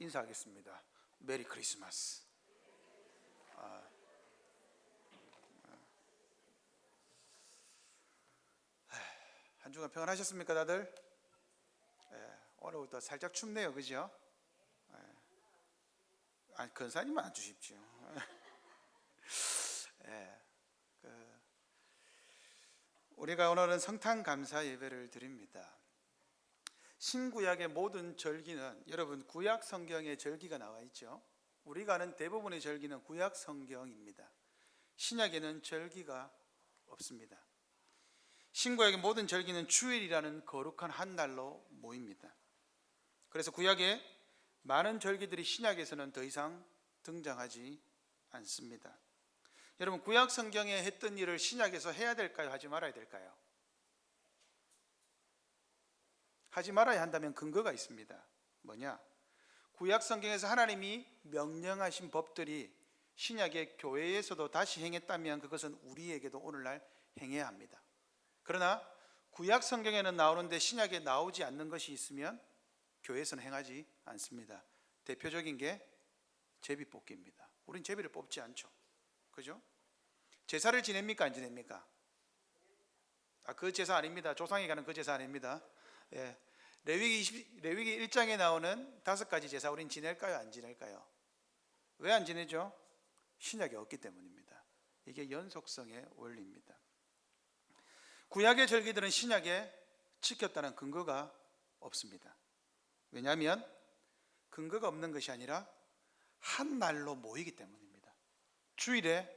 인사하겠습니다. 메리 크리스마스. 한 주간 평안하셨습니까 다들? 오늘부터 살짝 춥네요, 그죠? 아니, 근사님만 안 주십시오. 우리가 오늘은 성탄 감사 예배를 드립니다. 신구약의 모든 절기는, 여러분 구약 성경에 절기가 나와 있죠. 우리가 아는 대부분의 절기는 구약 성경입니다. 신약에는 절기가 없습니다. 신구약의 모든 절기는 주일이라는 거룩한 한 날로 모입니다. 그래서 구약의 많은 절기들이 신약에서는 더 이상 등장하지 않습니다. 여러분, 구약 성경에 했던 일을 신약에서 해야 될까요? 하지 말아야 될까요? 하지 말아야 한다면 근거가 있습니다. 뭐냐? 구약 성경에서 하나님이 명령하신 법들이 신약의 교회에서도 다시 행했다면 그것은 우리에게도 오늘날 행해야 합니다. 그러나 구약 성경에는 나오는데 신약에 나오지 않는 것이 있으면 교회에서는 행하지 않습니다. 대표적인 게 제비뽑기입니다. 우린 제비를 뽑지 않죠. 그죠? 제사를 지냅니까? 안 지냅니까? 그 제사 아닙니다. 조상에 가는 그 제사 아닙니다. 레위기 1장에 나오는 5가지 제사 우린 지낼까요? 안 지낼까요? 왜 안 지내죠? 신약이 없기 때문입니다. 이게 연속성의 원리입니다. 구약의 절기들은 신약에 지켰다는 근거가 없습니다. 왜냐하면 근거가 없는 것이 아니라 한 날로 모이기 때문입니다. 주일에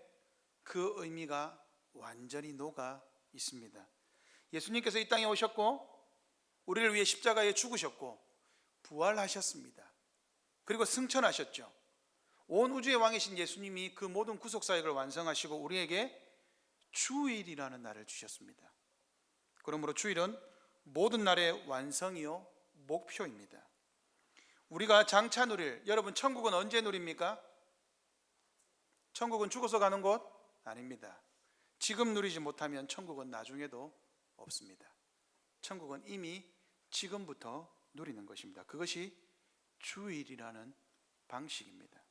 그 의미가 완전히 녹아 있습니다. 예수님께서 이 땅에 오셨고 우리를 위해 십자가에 죽으셨고 부활하셨습니다. 그리고 승천하셨죠. 온 우주의 왕이신 예수님이 그 모든 구속사역을 완성하시고 우리에게 주일이라는 날을 주셨습니다. 그러므로 주일은 모든 날의 완성이요 목표입니다. 우리가 장차 누릴, 여러분 천국은 언제 누립니까? 천국은 죽어서 가는 곳? 아닙니다. 지금 누리지 못하면 천국은 나중에도 없습니다. 천국은 이미 지금부터 누리는 것입니다. 그것이 주일이라는 방식입니다.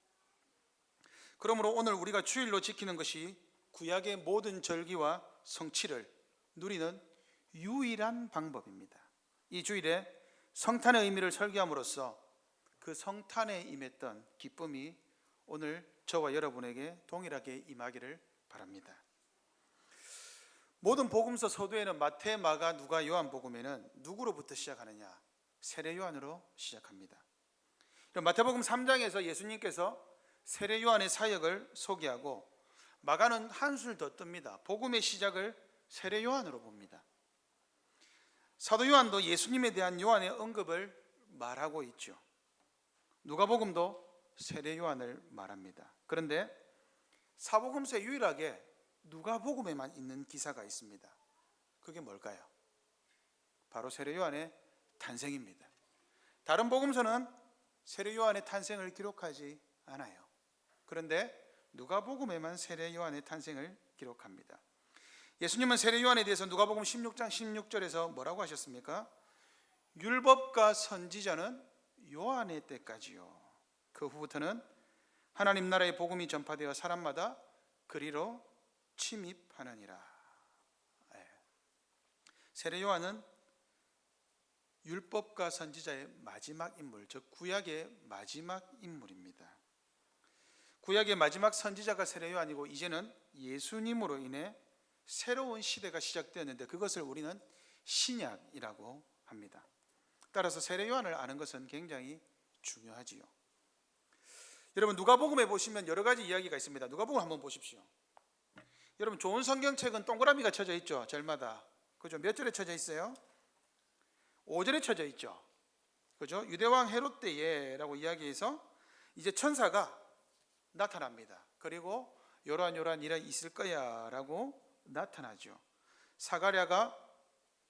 그러므로 오늘 우리가 주일로 지키는 것이 구약의 모든 절기와 성취를 누리는 유일한 방법입니다. 이 주일에 성탄의 의미를 설교함으로써 그 성탄에 임했던 기쁨이 오늘 저와 여러분에게 동일하게 임하기를 바랍니다. 모든 복음서 서두에는 마태, 마가, 누가, 요한복음에는 누구로부터 시작하느냐? 세례 요한으로 시작합니다. 마태복음 3장에서 예수님께서 세례 요한의 사역을 소개하고 마가는 한술 더 뜹니다. 복음의 시작을 세례 요한으로 봅니다. 사도 요한도 예수님에 대한 요한의 언급을 말하고 있죠. 누가복음도 세례 요한을 말합니다. 그런데 사복음서에 유일하게 누가복음에만 있는 기사가 있습니다. 그게 뭘까요? 바로 세례 요한의 탄생입니다. 다른 복음서는 세례 요한의 탄생을 기록하지 않아요. 그런데 누가복음에만 세례 요한의 탄생을 기록합니다. 예수님은 세례 요한에 대해서 누가복음 16장 16절에서 뭐라고 하셨습니까? 율법과 선지자는 요한의 때까지요. 그 후부터는 하나님 나라의 복음이 전파되어 사람마다 그리로 침입하느니라. 세례 요한은 율법과 선지자의 마지막 인물, 즉 구약의 마지막 인물입니다. 구약의 마지막 선지자가 세례 요한이고 이제는 예수님으로 인해 새로운 시대가 시작되었는데 그것을 우리는 신약이라고 합니다. 따라서 세례 요한을 아는 것은 굉장히 중요하지요. 여러분 누가복음에 보시면 여러 가지 이야기가 있습니다. 누가복음 한번 보십시오. 여러분 좋은 성경책은 동그라미가 쳐져 있죠. 절마다. 그죠? 몇 절에 쳐져 있어요? 5절에 쳐져 있죠. 그죠? 유대왕 헤롯 때에라고 이야기해서 이제 천사가 나타납니다. 그리고 요란요란 일이 있을 거야 라고 나타나죠. 사가랴가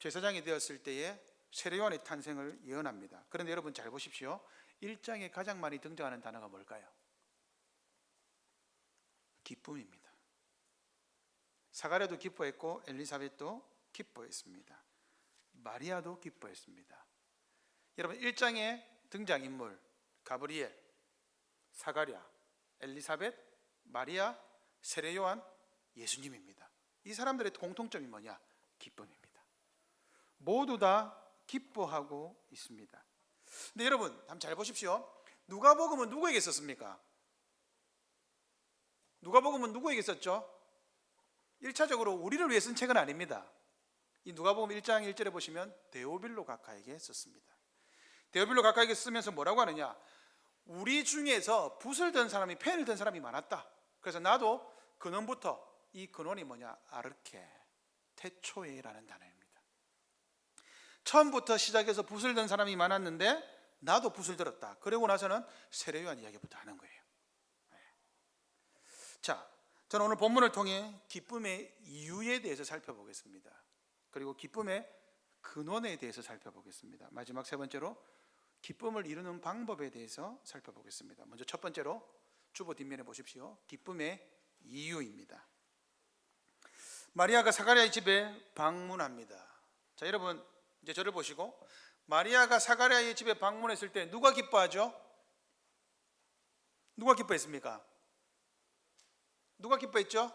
제사장이 되었을 때에 세례 요한의 탄생을 예언합니다. 그런데 여러분 잘 보십시오. 1장에 가장 많이 등장하는 단어가 뭘까요? 기쁨입니다. 사가랴도 기뻐했고 엘리사벳도 기뻐했습니다. 마리아도 기뻐했습니다. 여러분 1장의 등장인물 가브리엘, 사가랴, 엘리사벳, 마리아, 세례 요한, 예수님입니다. 이 사람들의 공통점이 뭐냐? 기쁨입니다. 모두 다 기뻐하고 있습니다. 근데 여러분 한번 잘 보십시오. 누가복음은 누구에게 썼습니까? 누가복음은 누구에게 썼죠? 1차적으로 우리를 위해 쓴 책은 아닙니다. 이 누가복음 1장 1절에 보시면 데오빌로 각하에게 썼습니다. 데오빌로 각하에게 쓰면서 뭐라고 하느냐? 우리 중에서 붓을 든 사람이, 펜을 든 사람이 많았다. 그래서 나도 근원부터, 이 근원이 뭐냐? 아르케, 태초에라는 단어입니다. 처음부터 시작해서 붓을 든 사람이 많았는데 나도 붓을 들었다. 그러고 나서는 세례 요한 이야기부터 하는 거예요. 자, 저는 오늘 본문을 통해 기쁨의 이유에 대해서 살펴보겠습니다. 그리고 기쁨의 근원에 대해서 살펴보겠습니다. 마지막 세 번째로 기쁨을 이루는 방법에 대해서 살펴보겠습니다. 먼저 첫 번째로 주보 뒷면에 보십시오. 기쁨의 이유입니다. 마리아가 사가랴의 집에 방문합니다. 자, 여러분 이제 저를 보시고, 마리아가 사가랴의 집에 방문했을 때 누가 기뻐하죠? 누가 기뻐했습니까? 누가 기뻐했죠?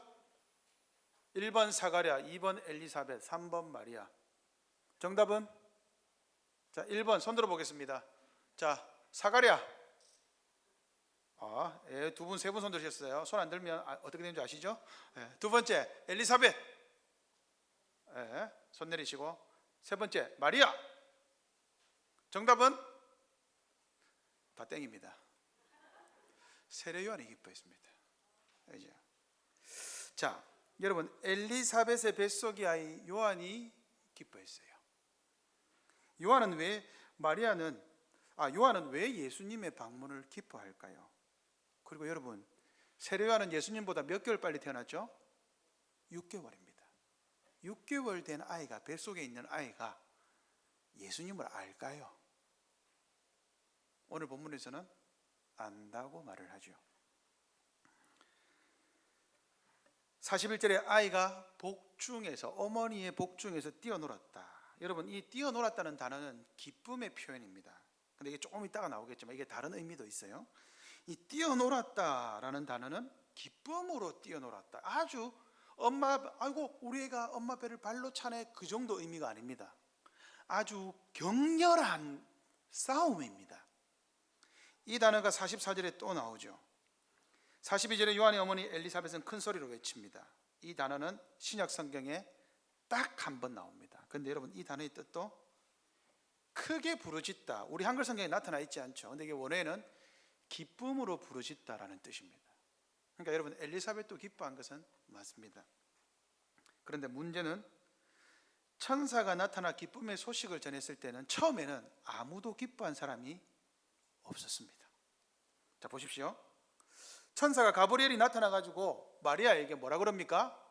1번 사가랴, 2번 엘리사벳, 3번 마리아. 정답은? 자, 1번 손 들어 보겠습니다. 자, 사가랴. 두 분, 세 분 손 들으셨어요. 손 안 들면 어떻게 되는지 아시죠? 두 번째 엘리사벳. 손 내리시고. 세 번째 마리아. 정답은? 다 땡입니다. 세례 요한이 기뻐했습니다. 그죠? 자, 여러분 엘리사벳의 뱃속의 아이 요한이 기뻐했어요. 요한은 왜 예수님의 방문을 기뻐할까요? 그리고 여러분, 세례 요한은 예수님보다 몇 개월 빨리 태어났죠? 6개월입니다. 6개월 된 아이가, 뱃속에 있는 아이가 예수님을 알까요? 오늘 본문에서는 안다고 말을 하죠. 41절에 아이가 복중에서, 어머니의 복중에서 뛰어놀았다. 여러분, 이 뛰어놀았다는 단어는 기쁨의 표현입니다. 근데 이게 조금 이따가 나오겠지만 이게 다른 의미도 있어요. 이 뛰어놀았다라는 단어는 기쁨으로 뛰어놀았다. 아주 아이고 우리 애가 엄마 배를 발로 차네, 그 정도 의미가 아닙니다. 아주 격렬한 싸움입니다. 이 단어가 44절에 또 나오죠. 42절에 요한의 어머니 엘리사벳은 큰 소리로 외칩니다. 이 단어는 신약 성경에 딱 한 번 나옵니다. 그런데 여러분, 이 단어의 뜻도 크게 부르짖다. 우리 한글 성경에 나타나 있지 않죠. 근데 이게 원어에는 기쁨으로 부르짖다라는 뜻입니다. 그러니까 여러분, 엘리사벳도 기뻐한 것은 맞습니다. 그런데 문제는 천사가 나타나 기쁨의 소식을 전했을 때는 처음에는 아무도 기뻐한 사람이 없었습니다. 자, 보십시오. 천사가 가브리엘이 나타나가지고 마리아에게 뭐라 그럽니까?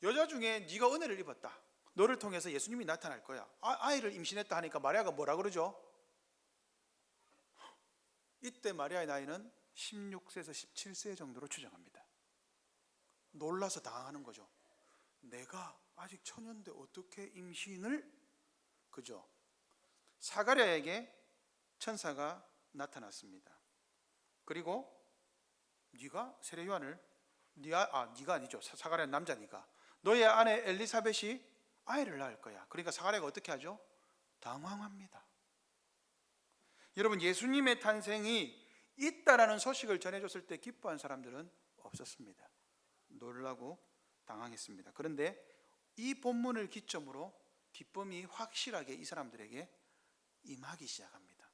여자 중에 네가 은혜를 입었다. 너를 통해서 예수님이 나타날 거야. 아이를 임신했다 하니까 마리아가 뭐라 그러죠? 이때 마리아의 나이는 16세에서 17세 정도로 추정합니다. 놀라서 당황하는 거죠. 내가 아직 처녀인데 어떻게 임신을? 그죠? 사가랴에게 천사가 나타났습니다. 그리고 네가 세례 요한을, 네가 아니죠. 사가랴 남자니까 너의 아내 엘리사벳이 아이를 낳을 거야. 그러니까 사가랴가 어떻게 하죠? 당황합니다. 여러분, 예수님의 탄생이 있다라는 소식을 전해줬을 때 기뻐한 사람들은 없었습니다. 놀라고 당황했습니다. 그런데 이 본문을 기점으로 기쁨이 확실하게 이 사람들에게 임하기 시작합니다.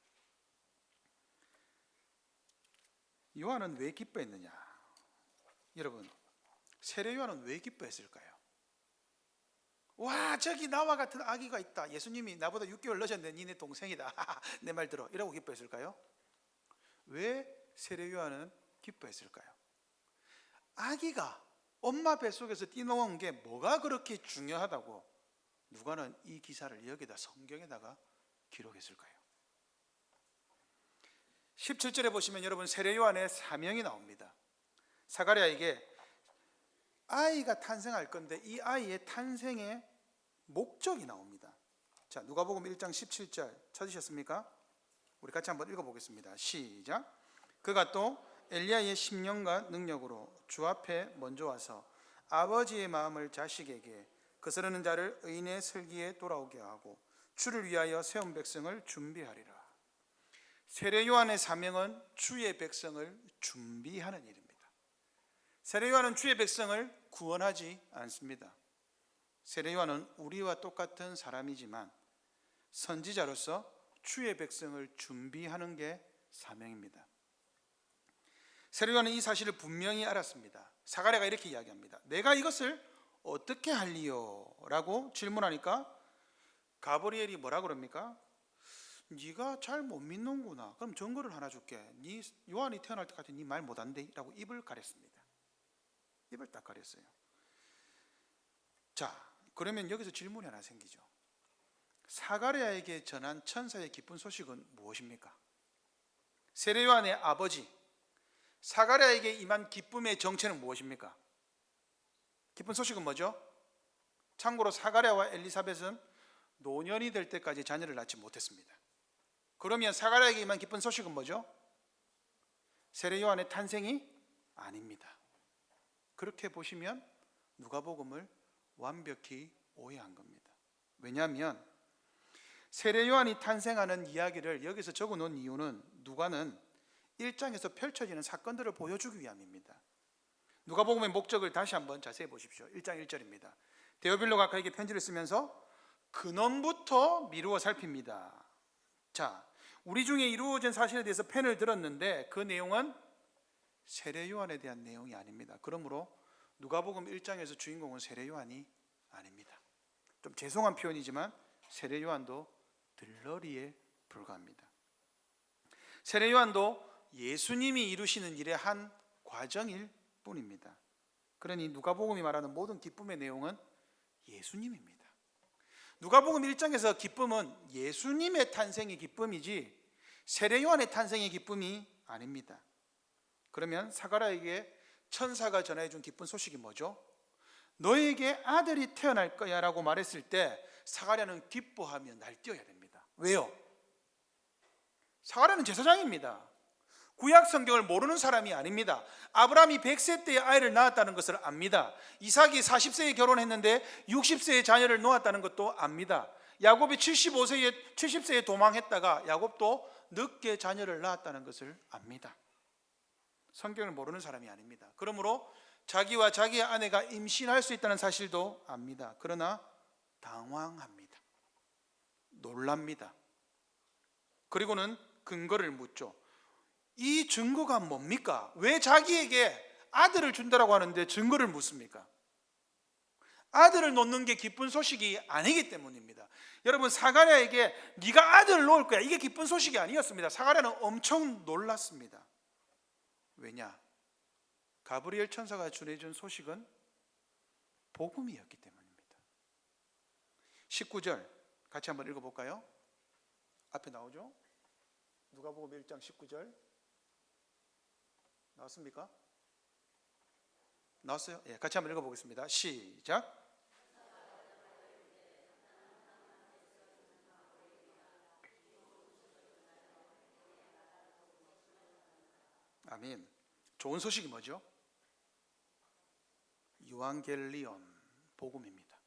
요한은 왜 기뻐했느냐? 여러분, 세례 요한은 왜 기뻐했을까요? 와, 저기 나와 같은 아기가 있다. 예수님이 나보다 6개월 늦었는데 니네 동생이다. 내 말 들어. 이라고 기뻐했을까요? 왜 세례 요한은 기뻐했을까요? 아기가 엄마 뱃속에서 뛰어온 게 뭐가 그렇게 중요하다고 누가는 이 기사를 여기다 성경에다가 기록했을까요? 17절에 보시면 여러분, 세례 요한의 사명이 나옵니다. 사가랴에게 아이가 탄생할 건데 이 아이의 탄생의 목적이 나옵니다. 자, 누가복음 1장 17절 찾으셨습니까? 우리 같이 한번 읽어보겠습니다. 시작. 그가 또 엘리야의 심령과 능력으로 주 앞에 먼저 와서 아버지의 마음을 자식에게 거스르는 자를 의인의 슬기에 돌아오게 하고 주를 위하여 세운 백성을 준비하리라. 세례 요한의 사명은 주의 백성을 준비하는 일입니다. 세례 요한은 주의 백성을 구원하지 않습니다. 세례 요한은 우리와 똑같은 사람이지만 선지자로서 주의 백성을 준비하는 게 사명입니다. 세례 요한은 이 사실을 분명히 알았습니다. 사가랴가 이렇게 이야기합니다. 내가 이것을 어떻게 할리요? 라고 질문하니까 가브리엘이 뭐라 그럽니까? 네가 잘 못 믿는구나. 그럼 증거를 하나 줄게. 네 요한이 태어날 때까지 네 말 못한대 라고 입을 가렸습니다. 입을 딱 가렸어요. 자, 그러면 여기서 질문이 하나 생기죠. 사가랴에게 전한 천사의 기쁜 소식은 무엇입니까? 세례 요한의 아버지 사가랴에게 임한 기쁨의 정체는 무엇입니까? 기쁜 소식은 뭐죠? 참고로 사가랴와 엘리사벳은 노년이 될 때까지 자녀를 낳지 못했습니다. 그러면 사가랴에게 임한 기쁜 소식은 뭐죠? 세례 요한의 탄생이 아닙니다. 그렇게 보시면 누가복음을 완벽히 오해한 겁니다. 왜냐하면 세례 요한이 탄생하는 이야기를 여기서 적어놓은 이유는 누가는 1장에서 펼쳐지는 사건들을 보여주기 위함입니다. 누가복음의 목적을 다시 한번 자세히 보십시오. 1장 1절입니다. 데오빌로가 그에게 편지를 쓰면서 근원부터 미루어 살핍니다. 자, 우리 중에 이루어진 사실에 대해서 펜을 들었는데 그 내용은 세례 요한에 대한 내용이 아닙니다. 그러므로 누가복음 1장에서 주인공은 세례 요한이 아닙니다. 좀 죄송한 표현이지만 세례 요한도 들러리에 불과합니다. 세례 요한도 예수님이 이루시는 일의 한 과정일 뿐입니다. 그러니 누가복음이 말하는 모든 기쁨의 내용은 예수님입니다. 누가복음 1장에서 기쁨은 예수님의 탄생의 기쁨이지 세례 요한의 탄생의 기쁨이 아닙니다. 그러면 사가랴에게 천사가 전해준 기쁜 소식이 뭐죠? 너에게 아들이 태어날 거야 라고 말했을 때 사가랴는 기뻐하며 날뛰어야 됩니다. 왜요? 사가랴는 제사장입니다. 구약 성경을 모르는 사람이 아닙니다. 아브라함이 100세 때에 아이를 낳았다는 것을 압니다. 이삭이 40세에 결혼했는데 60세에 자녀를 놓았다는 것도 압니다. 야곱이 70세에 도망했다가 야곱도 늦게 자녀를 낳았다는 것을 압니다. 성경을 모르는 사람이 아닙니다. 그러므로 자기와 자기의 아내가 임신할 수 있다는 사실도 압니다. 그러나 당황합니다. 놀랍니다. 그리고는 근거를 묻죠. 이 증거가 뭡니까? 왜 자기에게 아들을 준다라고 하는데 증거를 묻습니까? 아들을 놓는 게 기쁜 소식이 아니기 때문입니다. 여러분, 사가랴에게 네가 아들을 놓을 거야, 이게 기쁜 소식이 아니었습니다. 사가랴는 엄청 놀랐습니다. 왜냐? 가브리엘 천사가 전해준 소식은 복음이었기 때문입니다. 19절 같이 한번 읽어볼까요? 앞에 나오죠? 누가복음 1장 19절 나왔습니까? 나왔어요? 예, 같이 한번 읽어보겠습니다. 시작. 아멘. 좋은 소식이 뭐죠? 유앙겔리온, 복음입니다.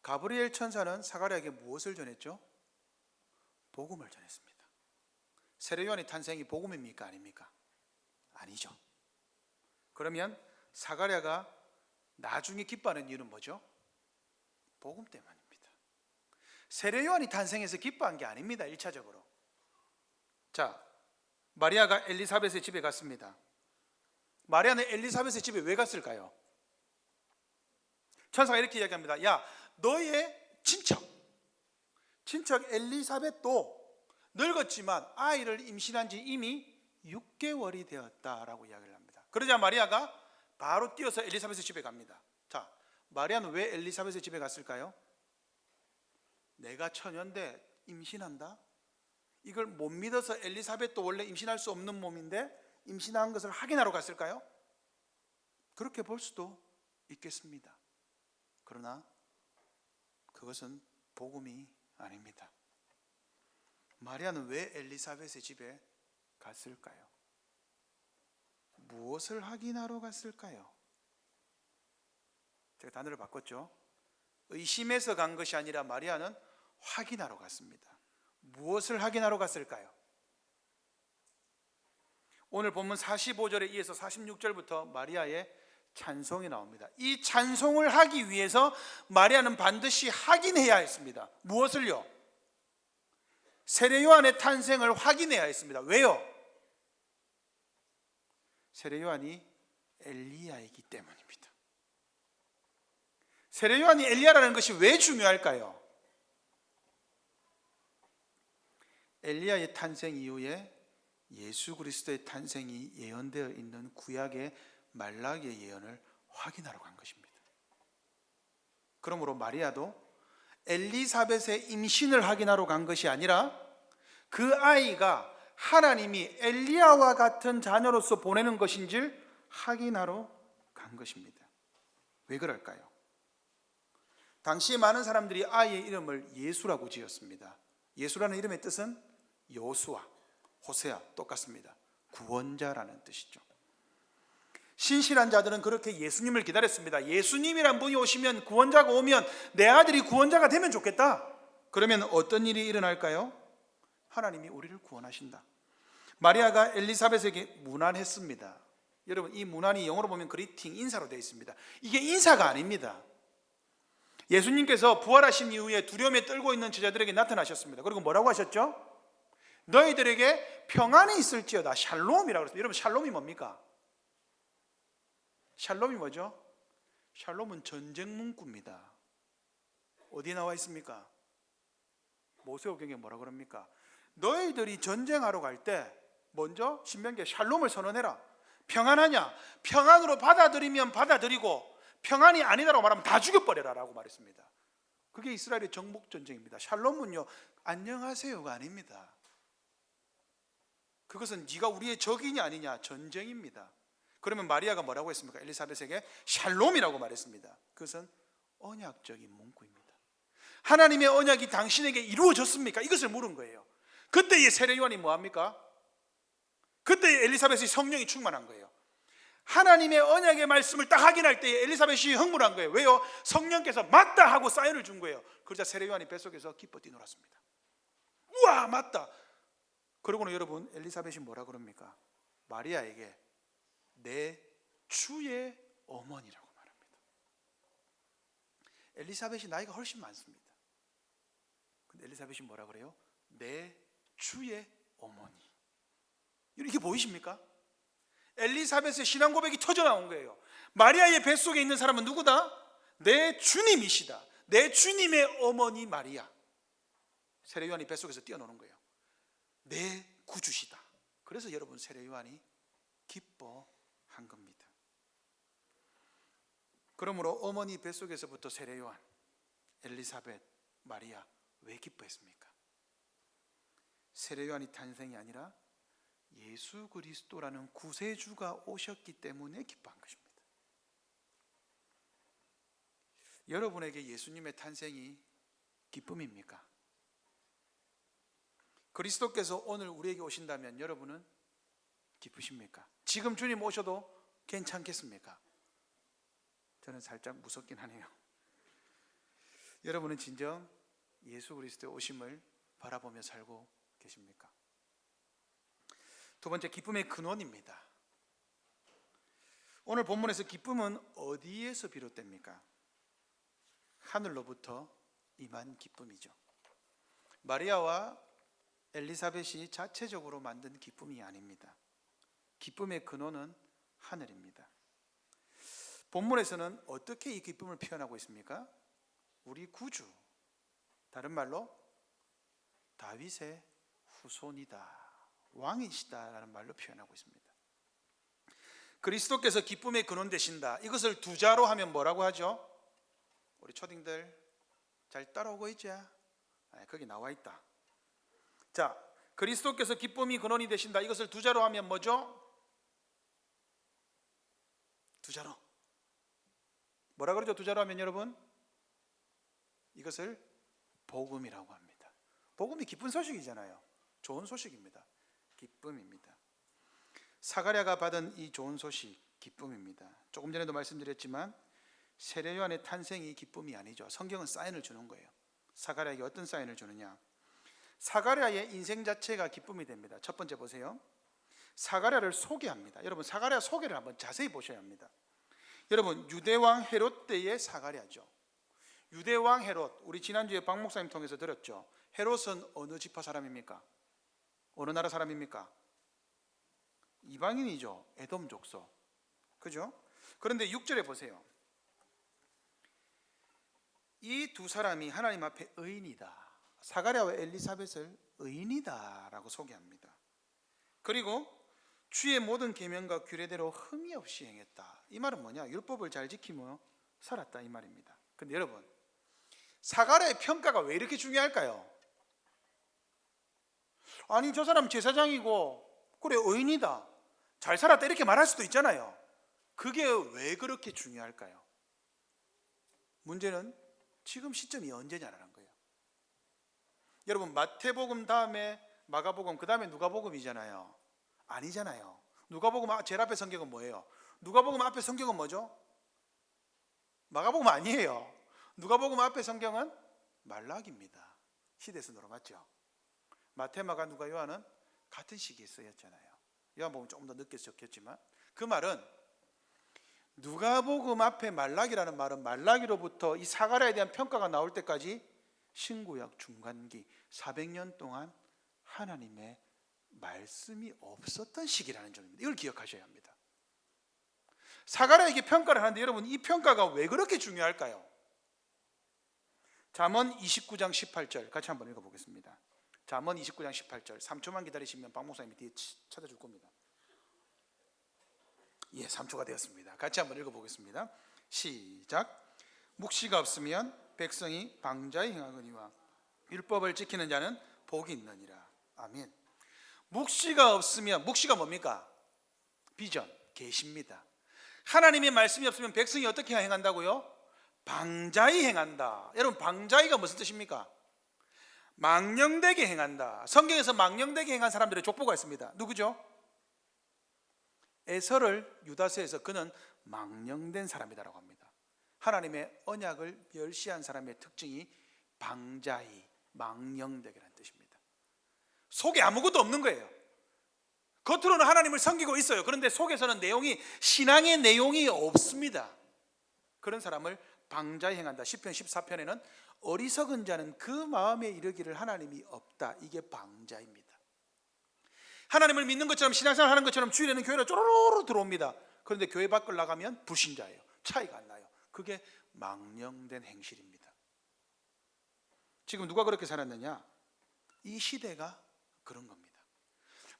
가브리엘 천사는 사가랴에게 무엇을 전했죠? 복음을 전했습니다. 세례 요한의 탄생이 복음입니까? 아닙니까? 아니죠. 그러면 사가랴가 나중에 기뻐하는 이유는 뭐죠? 복음 때문입니다. 세례 요한이 탄생해서 기뻐한 게 아닙니다. 1차적으로. 자, 마리아가 엘리사벳의 집에 갔습니다. 마리아는 엘리사벳의 집에 왜 갔을까요? 천사가 이렇게 이야기합니다. 야, 너의 친척 엘리사벳도 늙었지만 아이를 임신한 지 이미 6개월이 되었다라고 이야기를 합니다. 그러자 마리아가 바로 뛰어서 엘리사벳의 집에 갑니다. 자, 마리아는 왜 엘리사벳의 집에 갔을까요? 내가 처녀인데 임신한다? 이걸 못 믿어서 엘리사벳도 원래 임신할 수 없는 몸인데 임신한 것을 확인하러 갔을까요? 그렇게 볼 수도 있겠습니다. 그러나 그것은 복음이 아닙니다. 마리아는 왜 엘리사벳의 집에 갔을까요? 무엇을 확인하러 갔을까요? 제가 단어를 바꿨죠. 의심해서 간 것이 아니라 마리아는 확인하러 갔습니다. 무엇을 확인하러 갔을까요? 오늘 본문 45절에 이어서 46절부터 마리아의 찬송이 나옵니다. 이 찬송을 하기 위해서 마리아는 반드시 확인해야 했습니다. 무엇을요? 세례 요한의 탄생을 확인해야 했습니다. 왜요? 세례 요한이 엘리야이기 때문입니다. 세례 요한이 엘리야라는 것이 왜 중요할까요? 엘리야의 탄생 이후에 예수 그리스도의 탄생이 예언되어 있는 구약의 말라기의 예언을 확인하러 간 것입니다. 그러므로 마리아도 엘리사벳의 임신을 확인하러 간 것이 아니라 그 아이가 하나님이 엘리야와 같은 자녀로서 보내는 것인지 확인하러 간 것입니다. 왜 그럴까요? 당시에 많은 사람들이 아이의 이름을 예수라고 지었습니다. 예수라는 이름의 뜻은 여호수아, 호세아 똑같습니다. 구원자라는 뜻이죠. 신실한 자들은 그렇게 예수님을 기다렸습니다. 예수님이란 분이 오시면, 구원자가 오면 내 아들이 구원자가 되면 좋겠다. 그러면 어떤 일이 일어날까요? 하나님이 우리를 구원하신다. 마리아가 엘리사벳에게 문안했습니다. 여러분, 이 문안이 영어로 보면 그리팅, 인사로 되어 있습니다. 이게 인사가 아닙니다. 예수님께서 부활하신 이후에 두려움에 떨고 있는 제자들에게 나타나셨습니다. 그리고 뭐라고 하셨죠? 너희들에게 평안이 있을지어다. 샬롬이라고 그랬습니다. 여러분, 샬롬이 뭡니까? 샬롬이 뭐죠? 샬롬은 전쟁 문구입니다. 어디에 나와 있습니까? 모세오경에 뭐라 그럽니까? 너희들이 전쟁하러 갈 때 먼저 신명기에 샬롬을 선언해라. 평안하냐? 평안으로 받아들이면 받아들이고 평안이 아니다라고 말하면 다 죽여버려라 라고 말했습니다. 그게 이스라엘의 정복전쟁입니다. 샬롬은요, 안녕하세요가 아닙니다. 그것은 네가 우리의 적이냐 아니냐, 전쟁입니다. 그러면 마리아가 뭐라고 했습니까? 엘리사벳에게 샬롬이라고 말했습니다. 그것은 언약적인 문구입니다. 하나님의 언약이 당신에게 이루어졌습니까? 이것을 물은 거예요. 그때의 세례 요한이 뭐합니까? 그때 엘리사벳이 성령이 충만한 거예요. 하나님의 언약의 말씀을 딱 확인할 때 엘리사벳이 흥분한 거예요. 왜요? 성령께서 맞다 하고 사인을 준 거예요. 그러자 세례 요한이 뱃속에서 기뻐 뛰놀았습니다. 우와, 맞다. 그러고는 여러분, 엘리사벳이 뭐라 그럽니까? 마리아에게 내 주의 어머니라고 말합니다. 엘리사벳이 나이가 훨씬 많습니다. 근데 엘리사벳이 뭐라 그래요? 내 주의 어머니. 이게 보이십니까? 엘리사벳의 신앙 고백이 터져 나온 거예요. 마리아의 뱃속에 있는 사람은 누구다? 내 주님이시다. 내 주님의 어머니 마리아. 세례 요한이 뱃속에서 뛰어노는 거예요. 내 구주시다. 그래서 여러분, 세례 요한이 기뻐한 겁니다. 그러므로 어머니 뱃속에서부터 세례 요한, 엘리사벳, 마리아 왜 기뻐했습니까? 세례 요한이 탄생이 아니라 예수 그리스도라는 구세주가 오셨기 때문에 기뻐한 것입니다. 여러분에게 예수님의 탄생이 기쁨입니까? 그리스도께서 오늘 우리에게 오신다면 여러분은 기쁘십니까? 지금 주님 오셔도 괜찮겠습니까? 저는 살짝 무섭긴 하네요. 여러분은 진정 예수 그리스도의 오심을 바라보며 살고 계십니까? 두 번째, 기쁨의 근원입니다. 오늘 본문에서 기쁨은 어디에서 비롯됩니까? 하늘로부터 임한 기쁨이죠. 마리아와 엘리사벳이 자체적으로 만든 기쁨이 아닙니다. 기쁨의 근원은 하늘입니다. 본문에서는 어떻게 이 기쁨을 표현하고 있습니까? 우리 구주, 다른 말로 다윗의 후손이다, 왕이시다라는 말로 표현하고 있습니다. 그리스도께서 기쁨의 근원 되신다. 이것을 두 자로 하면 뭐라고 하죠? 우리 초딩들 잘 따라오고 있죠? 거기 나와 있다. 자, 그리스도께서 기쁨이 근원이 되신다. 이것을 두 자로 하면 뭐죠? 두 자로. 뭐라 그러죠? 두 자로 하면 여러분? 이것을 복음이라고 합니다. 복음이 기쁜 소식이잖아요. 좋은 소식입니다. 기쁨입니다. 사가랴가 받은 이 좋은 소식, 기쁨입니다. 조금 전에도 말씀드렸지만 세례 요한의 탄생이 기쁨이 아니죠. 성경은 사인을 주는 거예요. 사가랴에게 어떤 사인을 주느냐? 사가랴의 인생 자체가 기쁨이 됩니다. 첫 번째 보세요. 사가랴를 소개합니다. 여러분, 사가랴 소개를 한번 자세히 보셔야 합니다. 여러분, 유대왕 헤롯 때의 사가랴죠. 유대왕 헤롯, 우리 지난주에 박 목사님 통해서 들었죠. 헤롯은 어느 지파 사람입니까? 어느 나라 사람입니까? 이방인이죠. 에돔 족속. 그죠? 그런데 6절에 보세요. 이 두 사람이 하나님 앞에 의인이다. 사가랴와 엘리사벳을 의인이다라고 소개합니다. 그리고 주의 모든 계명과 규례대로 흠이 없이 행했다. 이 말은 뭐냐? 율법을 잘 지키며 살았다 이 말입니다. 근데 여러분, 사가랴의 평가가 왜 이렇게 중요할까요? 아니, 저 사람 제사장이고 그래 의인이다, 잘 살았다 이렇게 말할 수도 있잖아요. 그게 왜 그렇게 중요할까요? 문제는 지금 시점이 언제냐라는 거예요. 여러분, 마태복음 다음에 마가복음, 그 다음에 누가복음이잖아요. 아니잖아요. 누가복음 제일 앞에 성경은 뭐예요? 누가복음 앞에 성경은 뭐죠? 마가복음 아니에요. 누가복음 앞에 성경은 말라기입니다. 시대순으로 맞죠? 마태, 마가, 누가, 요한은 같은 시기에 쓰였잖아요. 요한복음 조금 더 늦게 적혔지만, 그 말은 누가복음 앞에 말라기라는 말은 말라기로부터 이 사가랴에 대한 평가가 나올 때까지 신구약 중간기 400년 동안 하나님의 말씀이 없었던 시기라는 점입니다. 이걸 기억하셔야 합니다. 사가랴에게 평가를 하는데 여러분, 이 평가가 왜 그렇게 중요할까요? 잠언 29장 18절 같이 한번 읽어보겠습니다. 잠언 29장 18절 3초만 기다리시면 박 목사님이 뒤에 찾아줄 겁니다. 예, 3초가 되었습니다. 같이 한번 읽어보겠습니다. 시작. 묵시가 없으면 백성이 방자히 행하거니와 율법을 지키는 자는 복이 있느니라. 아멘. 묵시가 없으면, 묵시가 뭡니까? 비전, 계시입니다. 하나님의 말씀이 없으면 백성이 어떻게 행한다고요? 방자히 행한다. 여러분, 방자히가 무슨 뜻입니까? 망령되게 행한다. 성경에서 망령되게 행한 사람들의 족보가 있습니다. 누구죠? 에서를 유다서에서 그는 망령된 사람이다라고 합니다. 하나님의 언약을 멸시한 사람의 특징이 방자히, 망령되게라는 뜻입니다. 속에 아무것도 없는 거예요. 겉으로는 하나님을 섬기고 있어요. 그런데 속에서는 신앙의 내용이 없습니다. 그런 사람을 방자히 행한다. 시편 14편에는 어리석은 자는 그 마음에 이르기를 하나님이 없다. 이게 방자입니다. 하나님을 믿는 것처럼 신앙생활 하는 것처럼 주일에는 교회로 쪼로로 들어옵니다. 그런데 교회 밖을 나가면 불신자예요. 차이가 안 나요. 그게 망령된 행실입니다. 지금 누가 그렇게 살았느냐? 이 시대가 그런 겁니다.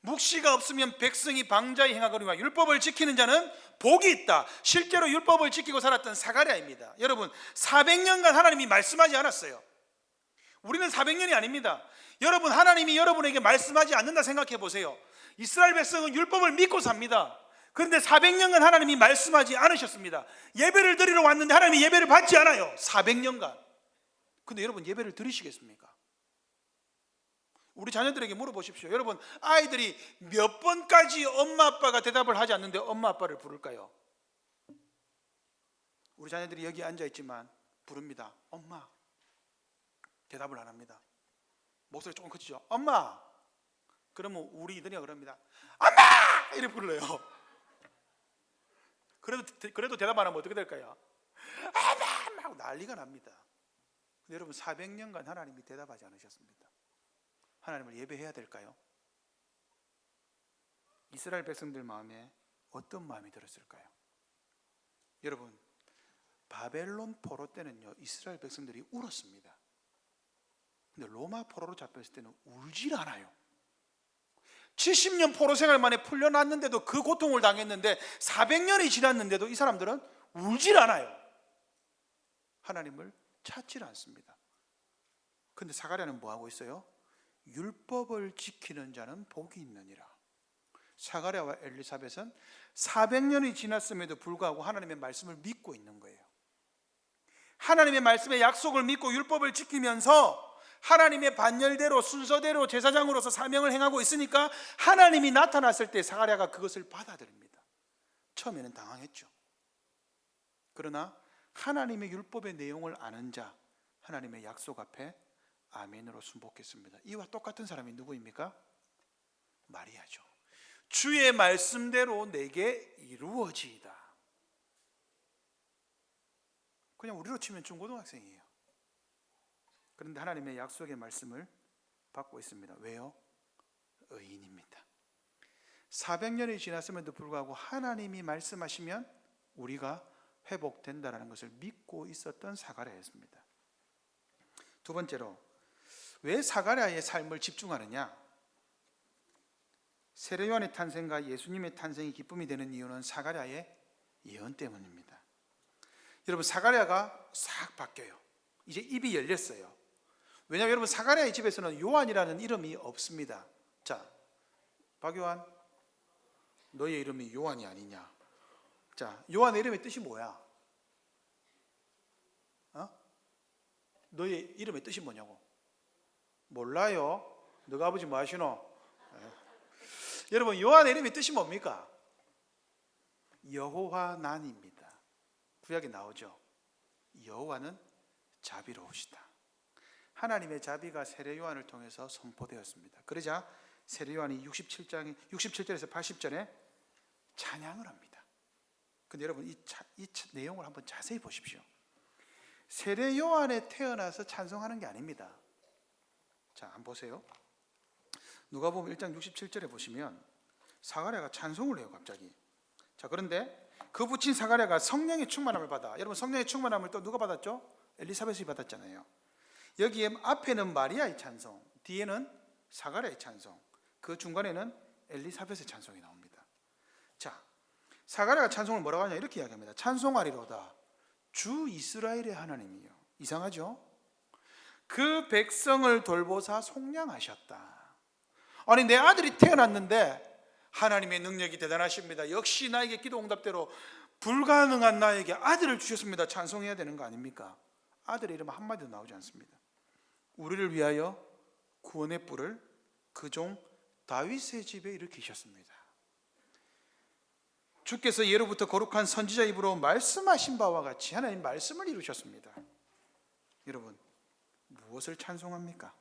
묵시가 없으면 백성이 방자히 행하거니와 율법을 지키는 자는 복이 있다. 실제로 율법을 지키고 살았던 사가랴입니다. 여러분, 400년간 하나님이 말씀하지 않았어요. 우리는 400년이 아닙니다. 여러분, 하나님이 여러분에게 말씀하지 않는다 생각해 보세요. 이스라엘 백성은 율법을 믿고 삽니다. 그런데 400년간 하나님이 말씀하지 않으셨습니다. 예배를 드리러 왔는데 하나님이 예배를 받지 않아요. 400년간. 근데 여러분, 예배를 드리시겠습니까? 우리 자녀들에게 물어보십시오. 여러분, 아이들이 몇 번까지 엄마 아빠가 대답을 하지 않는데 엄마 아빠를 부를까요? 우리 자녀들이 여기 앉아 있지만 부릅니다. 엄마. 대답을 안 합니다. 목소리 조금 커지죠. 엄마. 그러면 우리 이들이가 그럽니다. 엄마! 이렇게 불러요. 그래도 대답 안 하면 어떻게 될까요? 엄마! 하고 난리가 납니다. 근데 여러분, 400년간 하나님이 대답하지 않으셨습니다. 하나님을 예배해야 될까요? 이스라엘 백성들 마음에 어떤 마음이 들었을까요? 여러분, 바벨론 포로 때는요, 이스라엘 백성들이 울었습니다. 근데 로마 포로로 잡혔을 때는 울질 않아요. 70년 포로 생활 만에 풀려났는데도 그 고통을 당했는데 400년이 지났는데도 이 사람들은 울질 않아요. 하나님을 찾질 않습니다. 근데 사가랴는 뭐 하고 있어요? 율법을 지키는 자는 복이 있느니라. 사가랴와 엘리사벳은 400년이 지났음에도 불구하고 하나님의 말씀을 믿고 있는 거예요. 하나님의 말씀의 약속을 믿고 율법을 지키면서 하나님의 반열대로 순서대로 제사장으로서 사명을 행하고 있으니까 하나님이 나타났을 때 사가랴가 그것을 받아들입니다. 처음에는 당황했죠. 그러나 하나님의 율법의 내용을 아는 자, 하나님의 약속 앞에 아멘으로 순복했습니다. 이와 똑같은 사람이 누구입니까? 마리아죠. 주의 말씀대로 내게 이루어지이다. 그냥 우리로 치면 중고등학생이에요. 그런데 하나님의 약속의 말씀을 받고 있습니다. 왜요? 의인입니다. 400년이 지났음에도 불구하고 하나님이 말씀하시면 우리가 회복된다는 것을 믿고 있었던 사가랴였습니다. 두 번째로, 왜 사가랴의 삶을 집중하느냐? 세례 요한의 탄생과 예수님의 탄생이 기쁨이 되는 이유는 사가랴의 예언 때문입니다. 여러분, 사가랴가 싹 바뀌어요. 이제 입이 열렸어요. 왜냐하면 여러분, 사가랴의 집에서는 요한이라는 이름이 없습니다. 자, 박요한, 너의 이름이 요한이 아니냐? 자, 요한의 이름의 뜻이 뭐야? 너의 이름의 뜻이 뭐냐고? 몰라요? 너가 아버지 뭐 하시노? 여러분, 요한의 이름의 뜻이 뭡니까? 여호와 난입니다. 구약에 나오죠. 여호와는 자비로우시다. 하나님의 자비가 세례 요한을 통해서 선포되었습니다. 그러자 세례 요한이 67절에서 80절에 찬양을 합니다. 근데 여러분, 이 내용을 한번 자세히 보십시오. 세례 요한에 태어나서 찬송하는 게 아닙니다. 자, 한번 보세요. 누가복음 1장 67절에 보시면 사가랴가 찬송을 해요, 갑자기. 자, 그런데 그 붙인 사가랴가 성령의 충만함을 받아. 여러분, 성령의 충만함을 또 누가 받았죠? 엘리사벳이 받았잖아요. 여기에 앞에는 마리아의 찬송, 뒤에는 사가랴의 찬송, 그 중간에는 엘리사벳의 찬송이 나옵니다. 자, 사가랴가 찬송을 뭐라고 하냐, 이렇게 이야기합니다. 찬송하리로다 주 이스라엘의 하나님이요. 이상하죠? 그 백성을 돌보사 속량하셨다. 아니, 내 아들이 태어났는데 하나님의 능력이 대단하십니다. 역시 나에게 기도 응답대로 불가능한 나에게 아들을 주셨습니다. 찬송해야 되는 거 아닙니까? 아들의 이름 한마디도 나오지 않습니다. 우리를 위하여 구원의 뿔을 그 종 다윗의 집에 일으키셨습니다. 주께서 예로부터 거룩한 선지자 입으로 말씀하신 바와 같이 하나님 말씀을 이루셨습니다. 여러분, 무엇을 찬송합니까?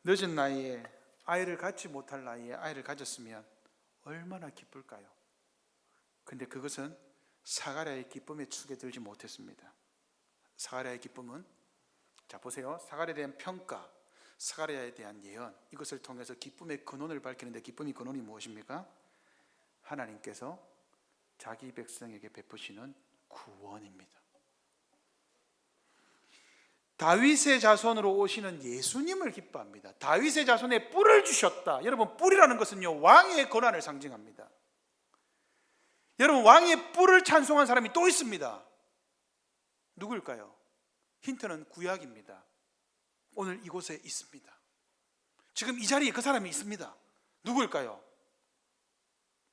늦은 나이에 아이를 갖지 못할 나이에 아이를 가졌으면 얼마나 기쁠까요? 근데 그것은 사가랴의 기쁨에 축에 들지 못했습니다. 사가랴의 기쁨은, 자 보세요, 사가랴에 대한 평가, 사가랴에 대한 예언, 이것을 통해서 기쁨의 근원을 밝히는데, 기쁨의 근원이 무엇입니까? 하나님께서 자기 백성에게 베푸시는 구원입니다. 다윗의 자손으로 오시는 예수님을 기뻐합니다. 다윗의 자손에 뿔을 주셨다. 여러분, 뿔이라는 것은요, 왕의 권한을 상징합니다. 여러분, 왕의 뿔을 찬송한 사람이 또 있습니다. 누구일까요? 힌트는 구약입니다. 오늘 이곳에 있습니다. 지금 이 자리에 그 사람이 있습니다. 누구일까요?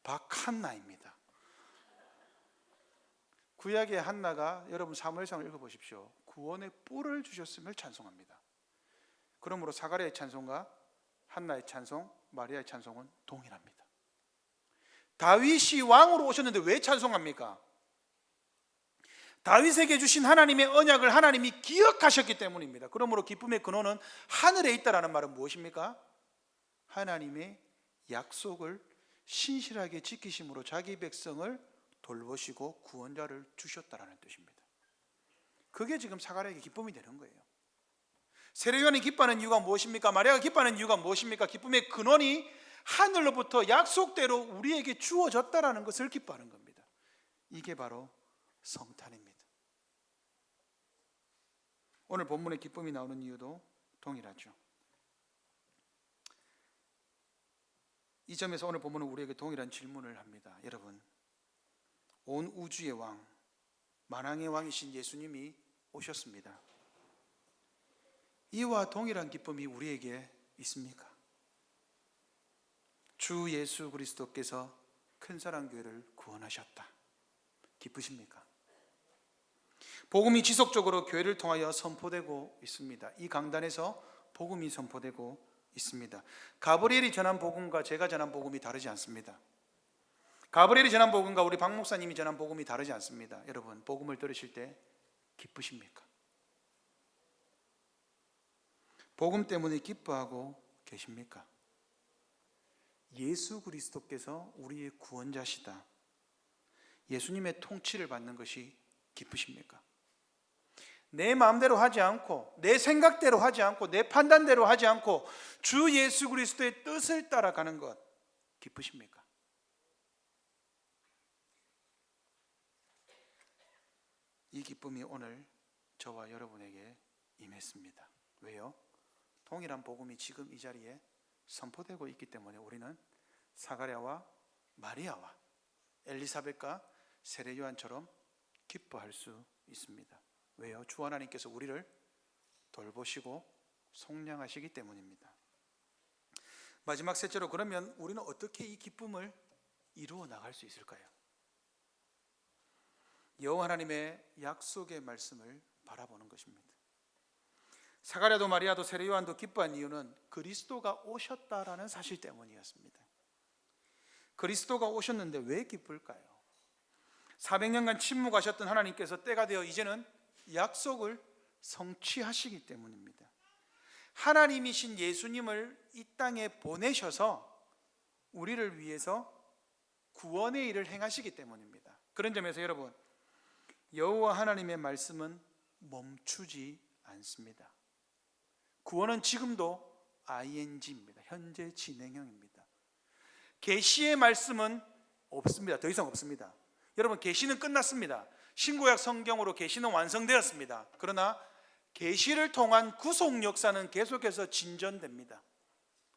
박한나입니다. 구약의 한나가, 여러분 사무엘상을 읽어보십시오. 구원의 뿔을 주셨음을 찬송합니다. 그러므로 사가랴의 찬송과 한나의 찬송, 마리아의 찬송은 동일합니다. 다윗이 왕으로 오셨는데 왜 찬송합니까? 다윗에게 주신 하나님의 언약을 하나님이 기억하셨기 때문입니다. 그러므로 기쁨의 근원은 하늘에 있다라는 말은 무엇입니까? 하나님의 약속을 신실하게 지키심으로 자기 백성을 돌보시고 구원자를 주셨다라는 뜻입니다. 그게 지금 사가랴에게 기쁨이 되는 거예요. 세례 요한이 기뻐하는 이유가 무엇입니까? 마리아가 기뻐하는 이유가 무엇입니까? 기쁨의 근원이 하늘로부터 약속대로 우리에게 주어졌다라는 것을 기뻐하는 겁니다. 이게 바로 성탄입니다. 오늘 본문에 기쁨이 나오는 이유도 동일하죠. 이 점에서 오늘 본문은 우리에게 동일한 질문을 합니다. 여러분, 온 우주의 왕, 만왕의 왕이신 예수님이 오셨습니다. 이와 동일한 기쁨이 우리에게 있습니까? 주 예수 그리스도께서 큰사랑교회를 구원하셨다. 기쁘십니까? 복음이 지속적으로 교회를 통하여 선포되고 있습니다. 이 강단에서 복음이 선포되고 있습니다. 가브리엘이 전한 복음과 제가 전한 복음이 다르지 않습니다. 가브리엘이 전한 복음과 우리 박 목사님이 전한 복음이 다르지 않습니다. 여러분, 복음을 들으실 때 기쁘십니까? 복음 때문에 기뻐하고 계십니까? 예수 그리스도께서 우리의 구원자시다, 예수님의 통치를 받는 것이 기쁘십니까? 내 마음대로 하지 않고, 내 생각대로 하지 않고, 내 판단대로 하지 않고 주 예수 그리스도의 뜻을 따라가는 것 기쁘십니까? 이 기쁨이 오늘 저와 여러분에게 임했습니다. 왜요? 동일한 복음이 지금 이 자리에 선포되고 있기 때문에 우리는 사가랴와 마리아와 엘리사벳과 세례 요한처럼 기뻐할 수 있습니다. 왜요? 주 하나님께서 우리를 돌보시고 속량하시기 때문입니다. 마지막 셋째로, 그러면 우리는 어떻게 이 기쁨을 이루어 나갈 수 있을까요? 여호와 하나님의 약속의 말씀을 바라보는 것입니다. 사가랴도 마리아도 세례 요한도 기뻐한 이유는 그리스도가 오셨다라는 사실 때문이었습니다. 그리스도가 오셨는데 왜 기쁠까요? 400년간 침묵하셨던 하나님께서 때가 되어 이제는 약속을 성취하시기 때문입니다. 하나님이신 예수님을 이 땅에 보내셔서 우리를 위해서 구원의 일을 행하시기 때문입니다. 그런 점에서 여러분, 여호와 하나님의 말씀은 멈추지 않습니다. 구원은 지금도 ing입니다. 현재 진행형입니다. 계시의 말씀은 없습니다. 더 이상 없습니다. 여러분, 계시는 끝났습니다. 신구약 성경으로 계시는 완성되었습니다. 그러나 계시를 통한 구속 역사는 계속해서 진전됩니다.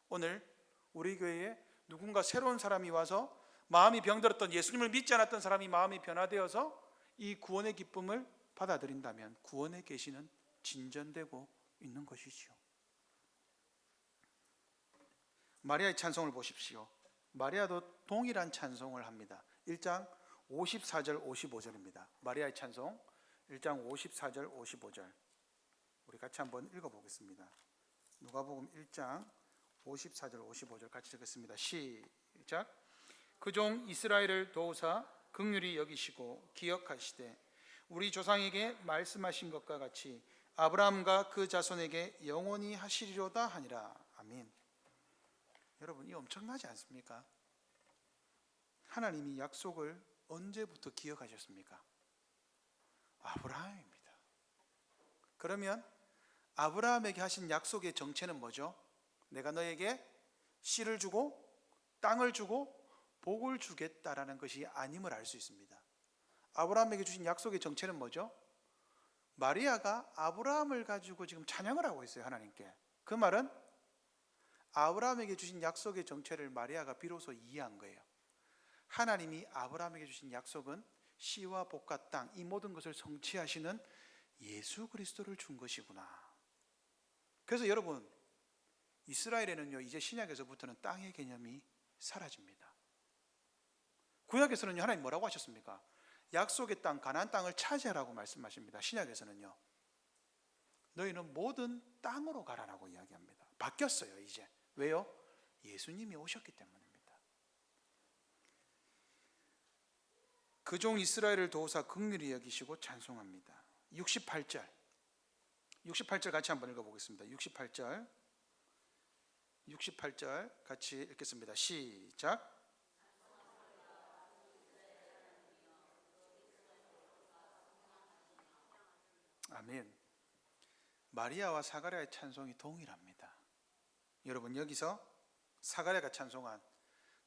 오늘 우리 교회에 누군가 새로운 사람이 와서 마음이 병들었던, 예수님을 믿지 않았던 사람이 마음이 변화되어서 이 구원의 기쁨을 받아들인다면 구원의 계시는 진전되고 있는 것이지요. 마리아의 찬송을 보십시오. 마리아도 동일한 찬송을 합니다. 1장 54절 55절입니다. 마리아의 찬송 1장 54절 55절 우리 같이 한번 읽어보겠습니다. 누가복음 1장 54절 55절 같이 읽겠습니다. 시작. 그 종 이스라엘을 도우사 긍휼히 여기시고 기억하시되 우리 조상에게 말씀하신 것과 같이 아브라함과 그 자손에게 영원히 하시리로다 하니라. 아멘. 여러분, 이 엄청나지 않습니까? 하나님이 약속을 언제부터 기억하셨습니까? 아브라함입니다. 그러면 아브라함에게 하신 약속의 정체는 뭐죠? 내가 너에게 씨를 주고 땅을 주고 복을 주겠다라는 것이 아님을 알 수 있습니다. 아브라함에게 주신 약속의 정체는 뭐죠? 마리아가 아브라함을 가지고 지금 찬양을 하고 있어요, 하나님께. 그 말은 아브라함에게 주신 약속의 정체를 마리아가 비로소 이해한 거예요. 하나님이 아브라함에게 주신 약속은 씨와 복과 땅, 이 모든 것을 성취하시는 예수 그리스도를 준 것이구나. 그래서 여러분, 이스라엘에는요, 이제 신약에서부터는 땅의 개념이 사라집니다. 구약에서는요, 하나님 뭐라고 하셨습니까? 약속의 땅, 가나안 땅을 차지하라고 말씀하십니다. 신약에서는요, 너희는 모든 땅으로 가라라고 이야기합니다. 바뀌었어요, 이제. 왜요? 예수님이 오셨기 때문입니다. 그 종 이스라엘을 도우사 긍휼히 여기시고 찬송합니다. 68절 같이 한번 읽어보겠습니다. 68절 같이 읽겠습니다. 시작. 아멘. 마리아와 사가랴의 찬송이 동일합니다. 여러분, 여기서 사가랴가 찬송한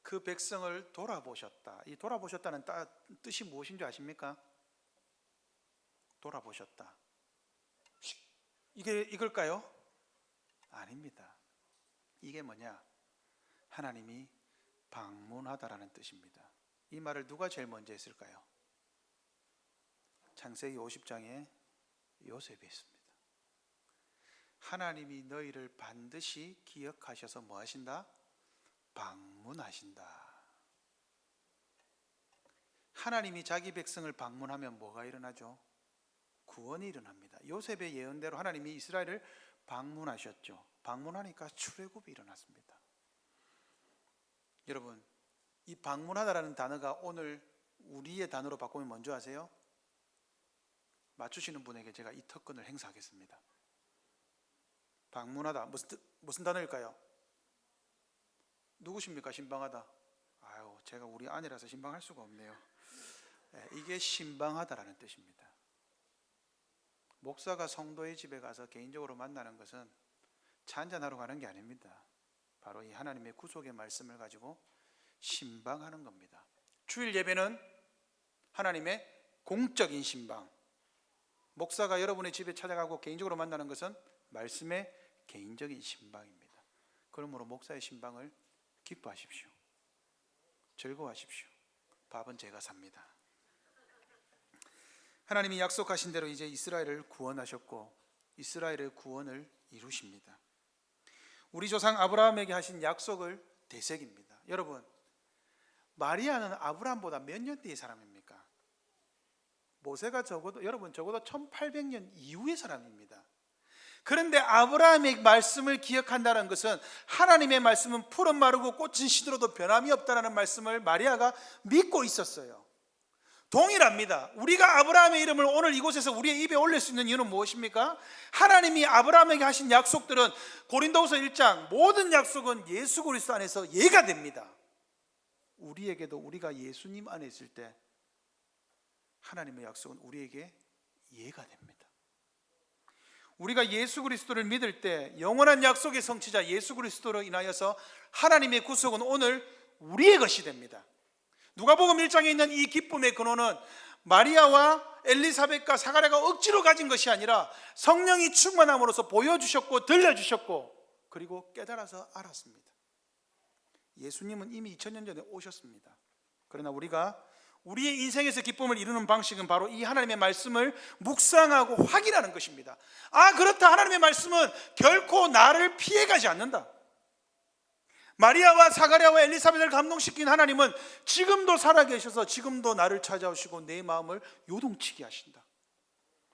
그 백성을 돌아보셨다. 이 돌아보셨다는 뜻이 무엇인 줄 아십니까? 돌아보셨다. 이걸까요? 아닙니다. 이게 뭐냐? 하나님이 방문하다라는 뜻입니다. 이 말을 누가 제일 먼저 했을까요? 창세기 50장에 요셉이 했습니다. 하나님이 너희를 반드시 기억하셔서 뭐 하신다? 방문하신다. 하나님이 자기 백성을 방문하면 뭐가 일어나죠? 구원이 일어납니다. 요셉의 예언대로 하나님이 이스라엘을 방문하셨죠. 방문하니까 출애굽이 일어났습니다. 여러분, 이 방문하다라는 단어가 오늘 우리의 단어로 바꾸면 뭔지 아세요? 맞추시는 분에게 제가 이 특권을 행사하겠습니다. 방문하다 무슨 단어일까요? 누구십니까? 신방하다. 아유, 제가 우리 아내라서 신방할 수가 없네요. 이게 신방하다라는 뜻입니다. 목사가 성도의 집에 가서 개인적으로 만나는 것은 차 한잔하러 가는 게 아닙니다. 바로 이 하나님의 구속의 말씀을 가지고 신방하는 겁니다. 주일 예배는 하나님의 공적인 신방, 목사가 여러분의 집에 찾아가고 개인적으로 만나는 것은 말씀의 개인적인 신방입니다. 그러므로 목사의 신방을 기뻐하십시오. 즐거워하십시오. 밥은 제가 삽니다. 하나님이 약속하신 대로 이제 이스라엘을 구원하셨고 이스라엘의 구원을 이루십니다. 우리 조상 아브라함에게 하신 약속을 되새깁니다. 여러분, 마리아는 아브라함보다 몇 년 뒤의 사람입니까? 모세가 적어도 1800년 이후의 사람입니다. 그런데 아브라함의 말씀을 기억한다는 것은 하나님의 말씀은 푸른 마르고 꽃은 시들어도 변함이 없다는 말씀을 마리아가 믿고 있었어요. 동일합니다. 우리가 아브라함의 이름을 오늘 이곳에서 우리의 입에 올릴 수 있는 이유는 무엇입니까? 하나님이 아브라함에게 하신 약속들은 고린도후서 1장 모든 약속은 예수 그리스도 안에서 예가 됩니다. 우리에게도 우리가 예수님 안에 있을 때 하나님의 약속은 우리에게 예가 됩니다. 우리가 예수 그리스도를 믿을 때 영원한 약속의 성취자 예수 그리스도로 인하여서 하나님의 구속은 오늘 우리의 것이 됩니다. 누가복음 1장에 있는 이 기쁨의 근원은 마리아와 엘리사벳과 사가랴가 억지로 가진 것이 아니라 성령이 충만함으로써 보여주셨고 들려주셨고 그리고 깨달아서 알았습니다. 예수님은 이미 2000년 전에 오셨습니다. 그러나 우리가 우리의 인생에서 기쁨을 이루는 방식은 바로 이 하나님의 말씀을 묵상하고 확인하는 것입니다. 아, 그렇다. 하나님의 말씀은 결코 나를 피해가지 않는다. 마리아와 사가랴와 엘리사벳을 감동시킨 하나님은 지금도 살아계셔서 지금도 나를 찾아오시고 내 마음을 요동치게 하신다.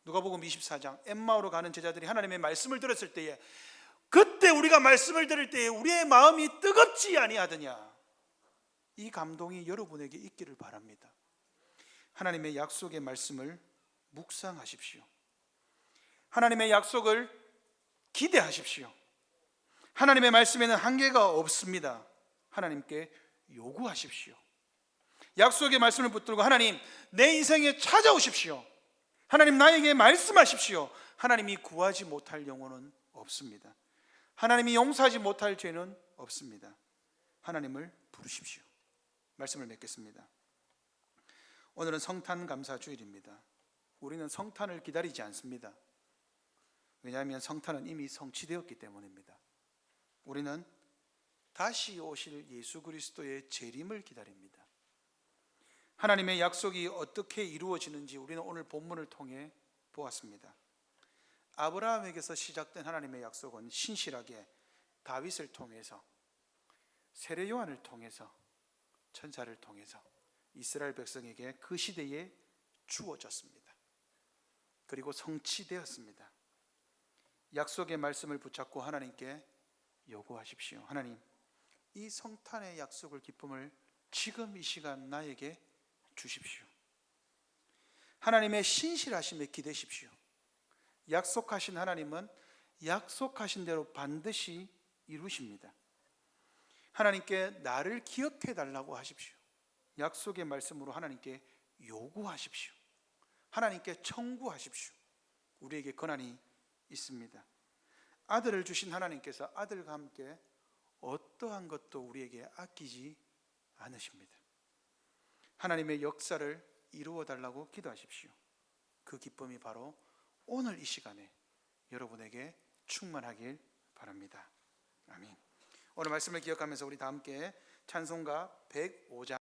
누가복음 24장 엠마오로 가는 제자들이 하나님의 말씀을 들었을 때에 그때 우리가 말씀을 들을 때에 우리의 마음이 뜨겁지 아니하더냐. 이 감동이 여러분에게 있기를 바랍니다. 하나님의 약속의 말씀을 묵상하십시오. 하나님의 약속을 기대하십시오. 하나님의 말씀에는 한계가 없습니다. 하나님께 요구하십시오. 약속의 말씀을 붙들고 하나님 내 인생에 찾아오십시오. 하나님 나에게 말씀하십시오. 하나님이 구하지 못할 영혼은 없습니다. 하나님이 용서하지 못할 죄는 없습니다. 하나님을 부르십시오. 말씀을 맺겠습니다. 오늘은 성탄 감사 주일입니다. 우리는 성탄을 기다리지 않습니다. 왜냐하면 성탄은 이미 성취되었기 때문입니다. 우리는 다시 오실 예수 그리스도의 재림을 기다립니다. 하나님의 약속이 어떻게 이루어지는지 우리는 오늘 본문을 통해 보았습니다. 아브라함에게서 시작된 하나님의 약속은 신실하게 다윗을 통해서 세례 요한을 통해서 천사를 통해서 이스라엘 백성에게 그 시대에 주어졌습니다. 그리고 성취되었습니다. 약속의 말씀을 붙잡고 하나님께 요구하십시오. 하나님, 이 성탄의 약속을 기쁨을 지금 이 시간 나에게 주십시오. 하나님의 신실하심에 기대십시오. 약속하신 하나님은 약속하신 대로 반드시 이루십니다. 하나님께 나를 기억해 달라고 하십시오. 약속의 말씀으로 하나님께 요구하십시오. 하나님께 청구하십시오. 우리에게 권한이 있습니다. 아들을 주신 하나님께서 아들과 함께 어떠한 것도 우리에게 아끼지 않으십니다. 하나님의 역사를 이루어 달라고 기도하십시오. 그 기쁨이 바로 오늘 이 시간에 여러분에게 충만하길 바랍니다. 아멘. 오늘 말씀을 기억하면서 우리 다 함께 찬송가 105장